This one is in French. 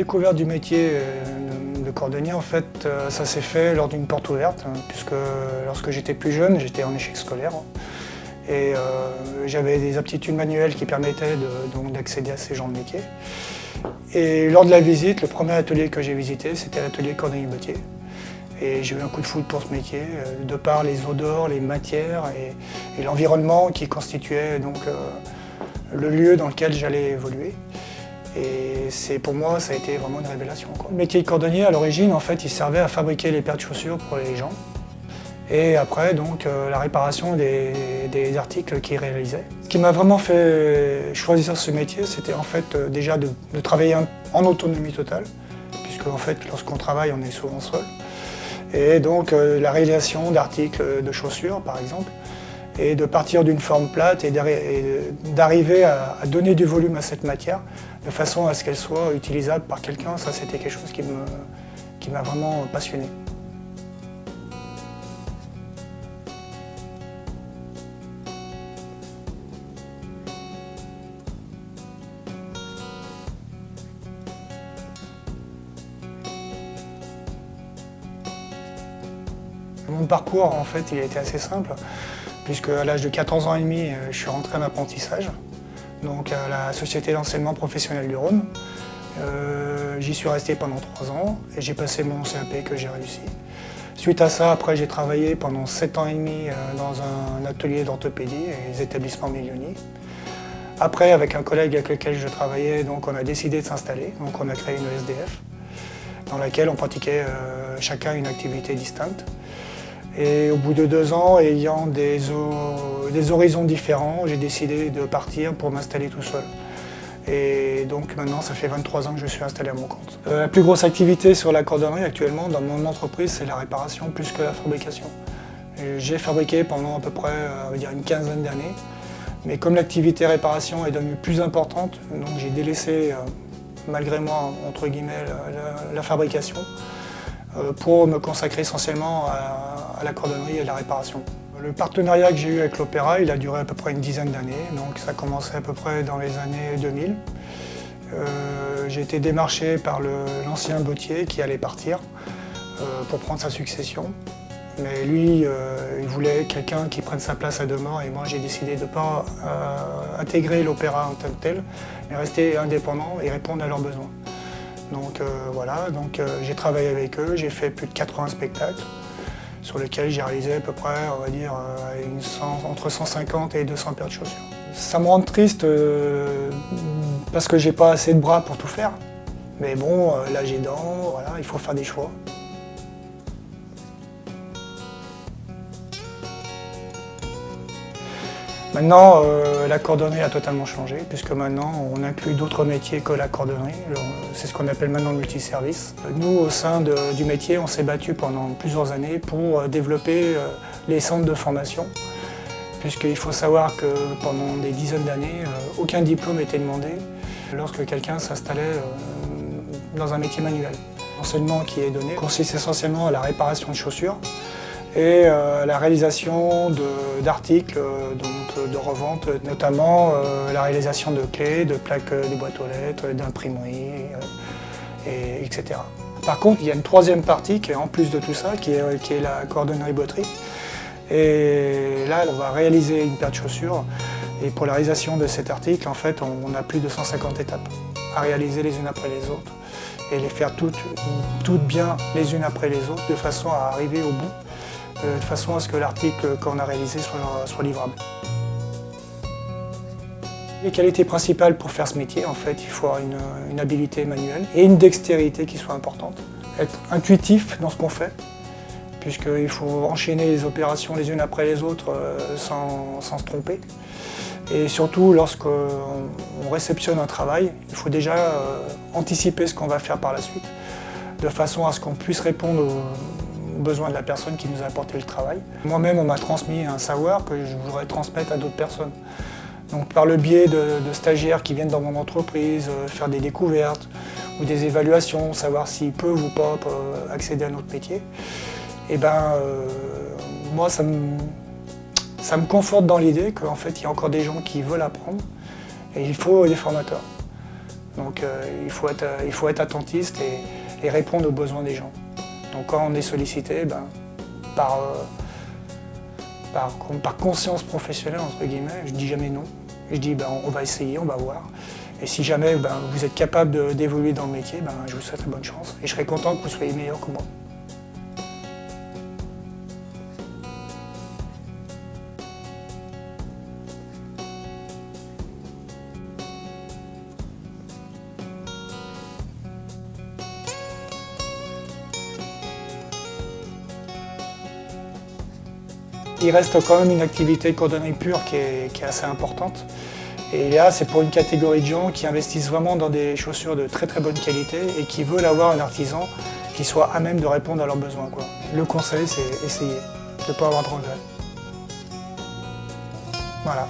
découverte du métier de cordonnier, en fait, ça s'est fait lors d'une porte ouverte, hein, puisque lorsque j'étais plus jeune, j'étais en échec scolaire. Et j'avais des aptitudes manuelles qui permettaient d'accéder à ces genres de métiers. Et lors de la visite, le premier atelier que j'ai visité, c'était l'atelier cordonnier-bottier. Et j'ai eu un coup de foudre pour ce métier, de par les odeurs, les matières et l'environnement qui constituait donc, le lieu dans lequel j'allais évoluer. Et pour moi, ça a été vraiment une révélation, quoi. Le métier de cordonnier, à l'origine, en fait, il servait à fabriquer les paires de chaussures pour les gens. Et après, donc, la réparation des articles qu'ils réalisaient. Ce qui m'a vraiment fait choisir ce métier, c'était en fait déjà de travailler en autonomie totale, puisque en fait, lorsqu'on travaille, on est souvent seul. Et donc, la réalisation d'articles de chaussures, par exemple, et de partir d'une forme plate et d'arriver à donner du volume à cette matière, de façon à ce qu'elle soit utilisable par quelqu'un. Ça, c'était quelque chose qui m'a vraiment passionné. Mon parcours, en fait, il a été assez simple, puisque à l'âge de 14 ans et demi, je suis rentré en apprentissage, donc à la Société d'enseignement professionnel du Rhône. J'y suis resté pendant 3 ans et j'ai passé mon CAP que j'ai réussi. Suite à ça, après, j'ai travaillé pendant 7 ans et demi dans un atelier d'orthopédie et les établissements Milioni. Après, avec un collègue avec lequel je travaillais, donc, on a décidé de s'installer, donc on a créé une ESDF dans laquelle on pratiquait chacun une activité distincte. Et au bout de 2 ans, ayant des horizons différents, j'ai décidé de partir pour m'installer tout seul. Et donc maintenant, ça fait 23 ans que je suis installé à mon compte. La plus grosse activité sur la cordonnerie actuellement dans mon entreprise, c'est la réparation plus que la fabrication. J'ai fabriqué pendant à peu près on va dire une quinzaine d'années. Mais comme l'activité réparation est devenue plus importante, donc j'ai délaissé, malgré moi, entre guillemets, la fabrication, pour me consacrer essentiellement à la cordonnerie et à la réparation. Le partenariat que j'ai eu avec l'Opéra, il a duré à peu près une dizaine d'années, donc ça a commencé à peu près dans les années 2000. J'ai été démarché par l'ancien bottier qui allait partir pour prendre sa succession. Mais lui, il voulait quelqu'un qui prenne sa place à Demeure, et moi j'ai décidé de ne pas intégrer l'Opéra en tant que tel, mais rester indépendant et répondre à leurs besoins. Donc voilà, j'ai travaillé avec eux, j'ai fait plus de 80 spectacles sur lesquels j'ai réalisé à peu près, on va dire, entre 150 et 200 paires de chaussures. Ça me rend triste parce que j'ai pas assez de bras pour tout faire. Mais bon, là j'ai dents, voilà, il faut faire des choix. Maintenant, la cordonnerie a totalement changé, puisque maintenant on inclut d'autres métiers que la cordonnerie. C'est ce qu'on appelle maintenant le multiservice. Nous, au sein du métier, on s'est battu pendant plusieurs années pour développer les centres de formation, puisqu'il faut savoir que pendant des dizaines d'années, aucun diplôme n'était demandé lorsque quelqu'un s'installait dans un métier manuel. L'enseignement qui est donné consiste essentiellement à la réparation de chaussures et la réalisation d'articles de revente, notamment la réalisation de clés, de plaques de boîtes aux lettres, d'imprimerie, etc. Par contre, il y a une troisième partie qui est en plus de tout ça, qui est la cordonnerie-botterie. Et là, on va réaliser une paire de chaussures. Et pour la réalisation de cet article, en fait, on a plus de 150 étapes à réaliser les unes après les autres et les faire toutes bien les unes après les autres, de façon à arriver au bout, de façon à ce que l'article qu'on a réalisé soit livrable. Les qualités principales pour faire ce métier, en fait, il faut avoir une habileté manuelle et une dextérité qui soit importante. Être intuitif dans ce qu'on fait, puisqu'il faut enchaîner les opérations les unes après les autres sans se tromper. Et surtout, lorsqu'on réceptionne un travail, il faut déjà anticiper ce qu'on va faire par la suite, de façon à ce qu'on puisse répondre aux besoins de la personne qui nous a apporté le travail. Moi-même, on m'a transmis un savoir que je voudrais transmettre à d'autres personnes. Donc, par le biais de stagiaires qui viennent dans mon entreprise, faire des découvertes ou des évaluations, savoir s'ils peuvent ou pas accéder à notre métier, et moi, ça me conforte dans l'idée qu'en fait, il y a encore des gens qui veulent apprendre et il faut des formateurs. Donc il faut être attentiste et répondre aux besoins des gens. Donc quand on est sollicité, par conscience professionnelle, entre guillemets, je dis jamais non. Je dis on va essayer, on va voir. Et si jamais vous êtes capable d'évoluer dans le métier, je vous souhaite bonne chance. Et je serai content que vous soyez meilleur que moi. Il reste quand même une activité de cordonnerie pure qui est assez importante. Et là, c'est pour une catégorie de gens qui investissent vraiment dans des chaussures de très très bonne qualité et qui veulent avoir un artisan qui soit à même de répondre à leurs besoins, quoi. Le conseil, c'est essayer, de ne pas avoir de regrets. Voilà.